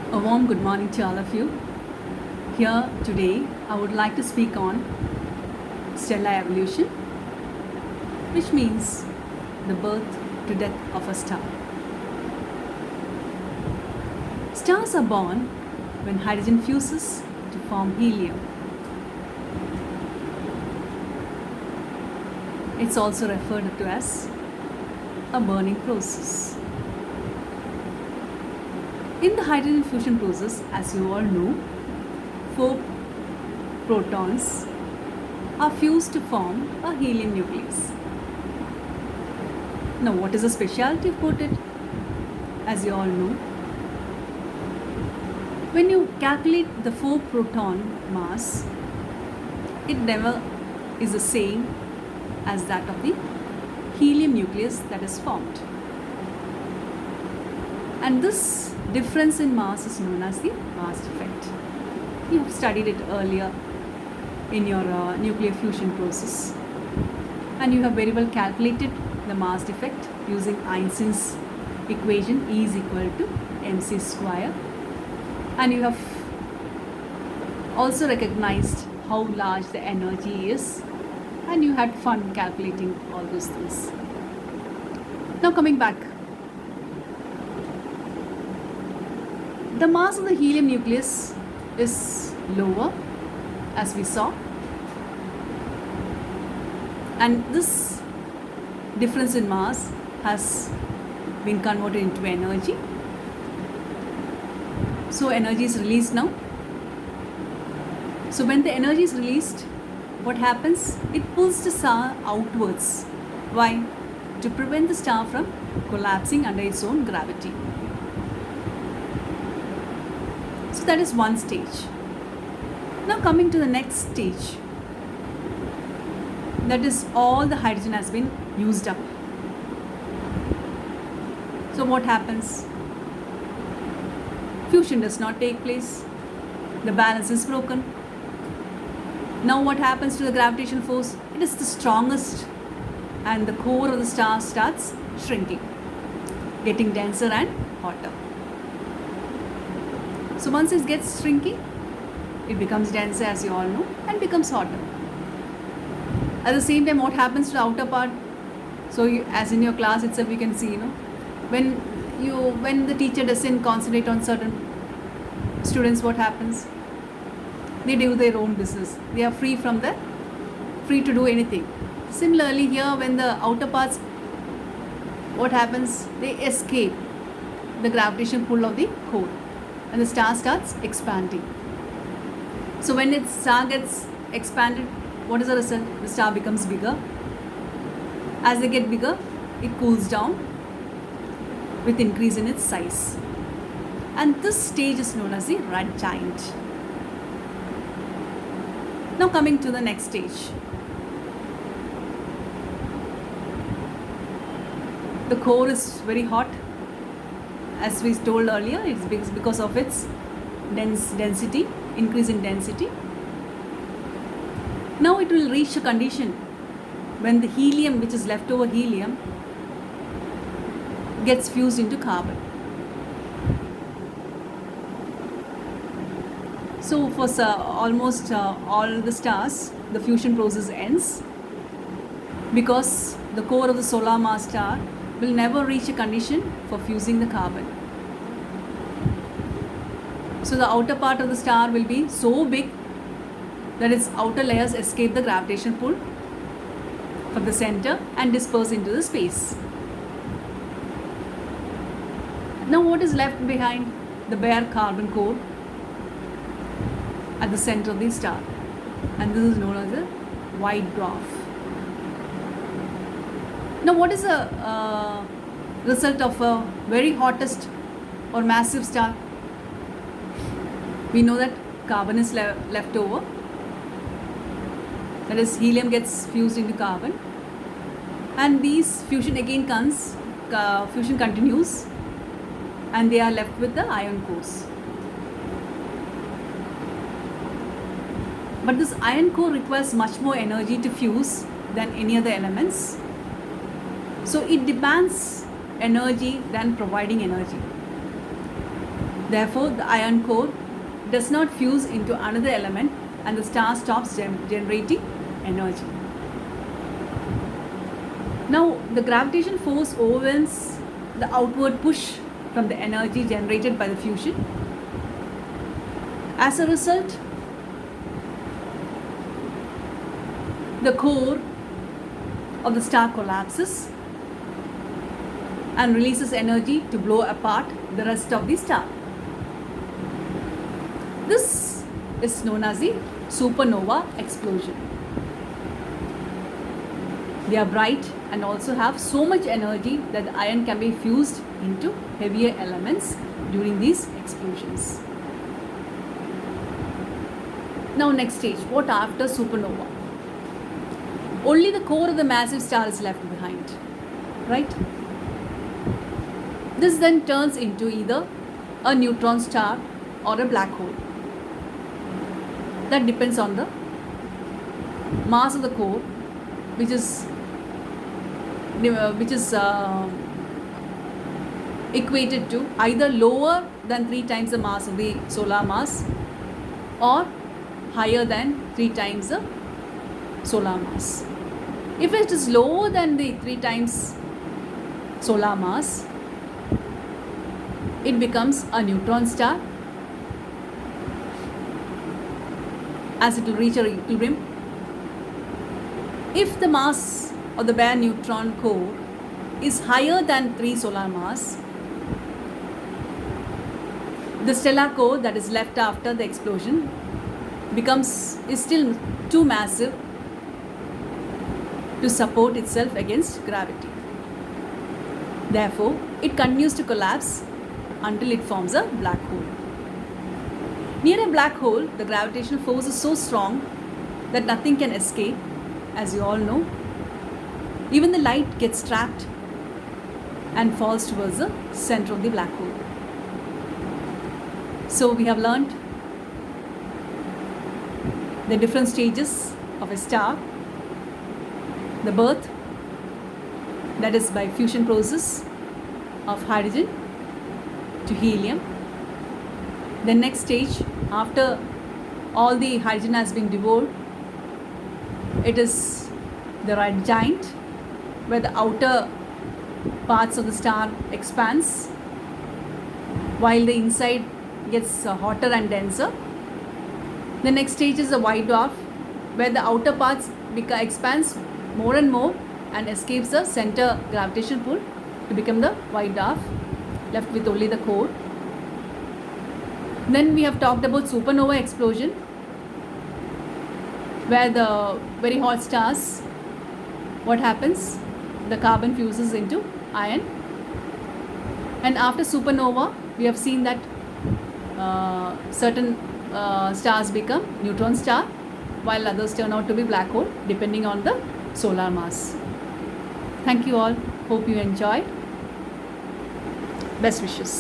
A warm good morning to all of you. Here today, I would like to speak on stellar evolution, which means the birth to death of a star. Stars are born when hydrogen fuses to form helium. It's also referred to as a burning process. In the hydrogen fusion process, as you all know, 4 protons are fused to form a helium nucleus. Now, what is the specialty about it? As you all know, when you calculate the 4 proton mass, it never is the same as that of the helium nucleus that is formed. And this difference in mass is known as the mass effect. You have studied it earlier in your nuclear fusion process, and you have very well calculated the mass effect using Einstein's equation E is equal to mc square, and you have also recognized how large the energy is, and you had fun calculating all those things. Now coming back, the mass of the helium nucleus is lower, as we saw, and this difference in mass has been converted into energy. So energy is released now. So when the energy is released, what happens? It pulls the star outwards. Why? To prevent the star from collapsing under its own gravity. So that is one stage. Now coming to the next stage, that is all the hydrogen has been used up. So what happens? Fusion does not take place. The balance is broken. Now what happens to the gravitational force? It is the strongest, and the core of the star starts shrinking, getting denser and hotter. So once it gets shrinking, it becomes denser, as you all know, and becomes hotter. At the same time, what happens to the outer part? So as in your class itself, you can see, when the teacher doesn't concentrate on certain students, what happens? They do their own business. They are free to do anything. Similarly here, when the outer parts, what happens? They escape the gravitational pull of the core, and the star starts expanding. So when its star gets expanded, what is the result? The star becomes bigger. As they get bigger, it cools down with increase in its size. And this stage is known as the red giant. Now coming to the next stage. The core is very hot. As we told earlier, it's because of its density, increase in density. Now it will reach a condition when the helium, which is leftover helium, gets fused into carbon. So for almost all the stars, the fusion process ends because the core of the solar mass star will never reach a condition for fusing the carbon. So the outer part of the star will be so big that its outer layers escape the gravitational pull from the center and disperse into the space. Now what is left behind? The bare carbon core at the center of the star, and this is known as a white dwarf. Now what is the result of a very hottest or massive star? We know that carbon is left over, that is helium gets fused into carbon, and these fusion continues, and they are left with the iron cores. But this iron core requires much more energy to fuse than any other elements. So it demands energy than providing energy. Therefore, the iron core does not fuse into another element and the star stops generating energy. Now, the gravitation force overwhelms the outward push from the energy generated by the fusion. As a result, the core of the star collapses and releases energy to blow apart the rest of the star. This is known as the supernova explosion. They are bright and also have so much energy that the iron can be fused into heavier elements during these explosions. Now, next stage, what after supernova? Only the core of the massive star is left behind, right? This then turns into either a neutron star or a black hole. That depends on the mass of the core, which is equated to either lower than 3 times the mass of the solar mass or higher than 3 times the solar mass. If it is lower than the 3 times solar mass, it becomes a neutron star as it will reach a equilibrium. If the mass of the bare neutron core is higher than 3 solar mass, the stellar core that is left after the explosion is still too massive to support itself against gravity. Therefore, it continues to collapse until it forms a black hole. Near a black hole, the gravitational force is so strong that nothing can escape, as you all know. Even the light gets trapped and falls towards the center of the black hole. So we have learned the different stages of a star. The birth, that is by fusion process of hydrogen to helium. The next stage, after all the hydrogen has been devoured, it is the red giant, where the outer parts of the star expands while the inside gets hotter and denser. The next stage is the white dwarf, where the outer parts expands more and more and escapes the center gravitational pull to become the white dwarf, left with only the core. Then we have talked about supernova explosion, where the very hot stars, what happens? The carbon fuses into iron. And after supernova, we have seen that certain stars become neutron star, while others turn out to be black hole, depending on the solar mass. Thank you all. Hope you enjoyed. Best wishes.